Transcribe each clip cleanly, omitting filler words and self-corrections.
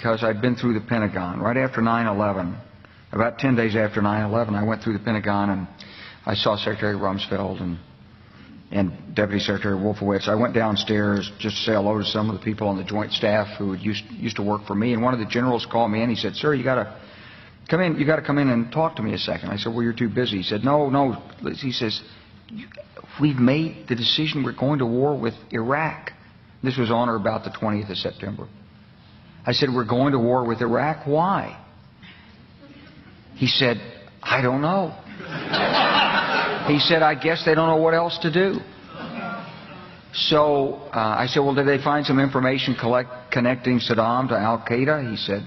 because I'd been through the Pentagon. Right after 9/11, about 10 days after 9/11, I went through the Pentagon and I saw Secretary Rumsfeld and Deputy Secretary Wolfowitz. I went downstairs just to say hello to some of the people on the Joint Staff who used to work for me, and one of the generals called me in. He said, "Sir, you got to come in and talk to me a second." I said, "Well, you're too busy." He said, No. He says, "We've made the decision. We're going to war with Iraq." This was on or about the 20th of September. I said, "We're going to war with Iraq. Why?" He said, "I don't know." He said, "I guess they don't know what else to do." So I said, "Well, did they find some information connecting Saddam to Al-Qaeda?" He said,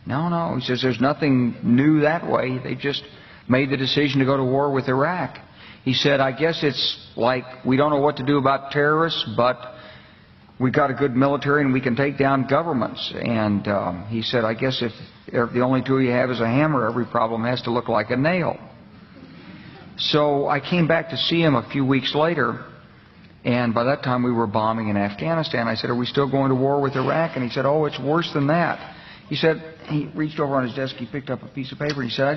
No. He says, "There's nothing new that way. They just made the decision to go to war with Iraq." He said, "I guess it's like we don't know what to do about terrorists, but we've got a good military and we can take down governments." And he said, "I guess if the only tool you have is a hammer, every problem has to look like a nail." So I came back to see him a few weeks later, and by that time we were bombing in Afghanistan. I said, "Are we still going to war with Iraq?" And he said, "Oh, it's worse than that." He said, he reached over on his desk, he picked up a piece of paper, and he said,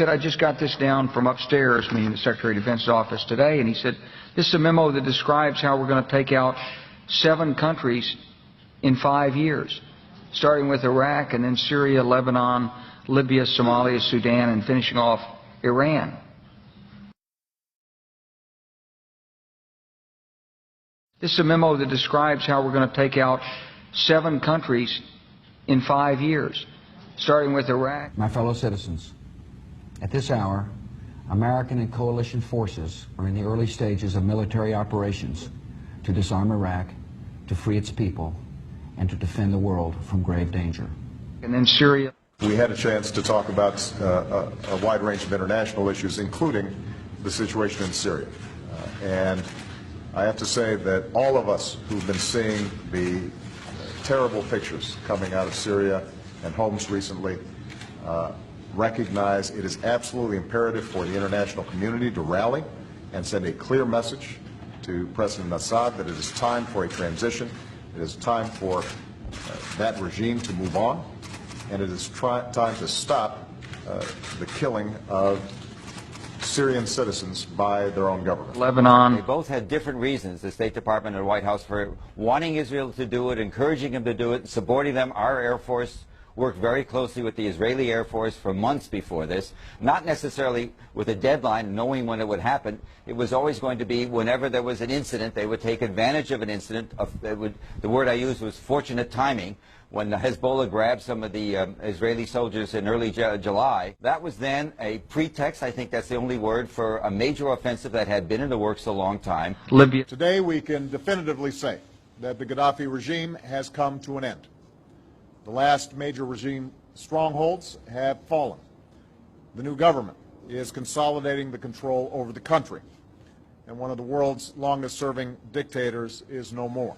I just got this down from upstairs, meaning the Secretary of Defense's office today, and he said, "This is a memo that describes how we're going to take out 7 countries in 5 years, starting with Iraq and then Syria, Lebanon, Libya, Somalia, Sudan, and finishing off Iran." This is a memo that describes how we're going to take out 7 countries in 5 years, starting with Iraq. My fellow citizens, at this hour, American and coalition forces are in the early stages of military operations to disarm Iraq, to free its people, and to defend the world from grave danger. And then Syria. We had a chance to talk about a wide range of international issues, including the situation in Syria. And I have to say that all of us who've been seeing the terrible pictures coming out of Syria and Homs recently recognize it is absolutely imperative for the international community to rally and send a clear message to President Assad that it is time for a transition, it is time for that regime to move on, and it is time to stop the killing of Syrian citizens by their own government. Lebanon. They both had different reasons, the State Department and the White House, for wanting Israel to do it, encouraging them to do it, supporting them. Our Air Force worked very closely with the Israeli Air Force for months before this, not necessarily with a deadline, knowing when it would happen. It was always going to be whenever there was an incident, they would take advantage of an incident. The word I used was fortunate timing. When Hezbollah grabbed some of the Israeli soldiers in early July, that was then a pretext, I think that's the only word, for a major offensive that had been in the works a long time. Libya. Today we can definitively say that the Gaddafi regime has come to an end. The last major regime strongholds have fallen. The new government is consolidating the control over the country, and one of the world's longest-serving dictators is no more.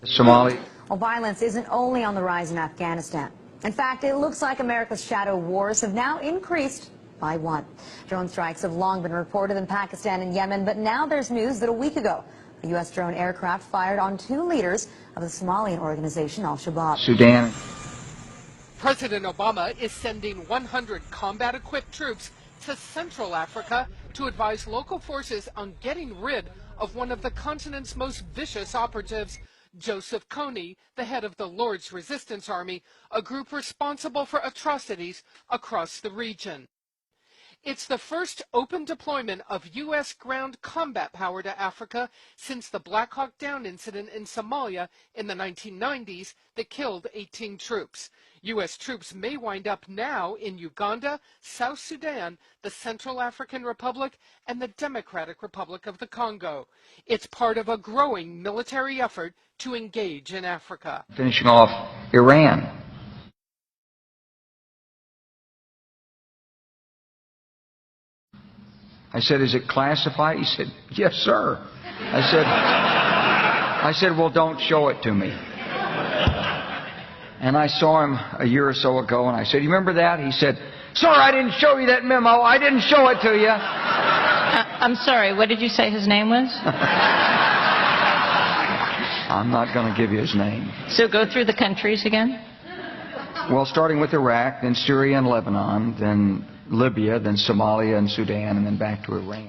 Somalia. Well, violence isn't only on the rise in Afghanistan. In fact, it looks like America's shadow wars have now increased by 1. Drone strikes have long been reported in Pakistan and Yemen, but now there's news that a week ago, a U.S. drone aircraft fired on 2 leaders of the Somalian organization Al-Shabaab. Sudan. President Obama is sending 100 combat-equipped troops to Central Africa to advise local forces on getting rid of one of the continent's most vicious operatives, Joseph Kony, the head of the Lord's Resistance Army, a group responsible for atrocities across the region. It's the first open deployment of U.S. ground combat power to Africa since the Black Hawk Down incident in Somalia in the 1990s that killed 18 troops. U.S. troops may wind up now in Uganda, South Sudan, the Central African Republic, and the Democratic Republic of the Congo. It's part of a growing military effort to engage in Africa. Finishing off Iran. I said, "Is it classified?" He said, "Yes, sir." I said, "Well, don't show it to me." And I saw him a year or so ago, and I said, "You remember that?" He said, "Sir, I didn't show you that memo. I didn't show it to you." I'm sorry, what did you say his name was? I'm not going to give you his name. So go through the countries again. Well, starting with Iraq, then Syria and Lebanon, then Libya, then Somalia and Sudan, and then back to Iran.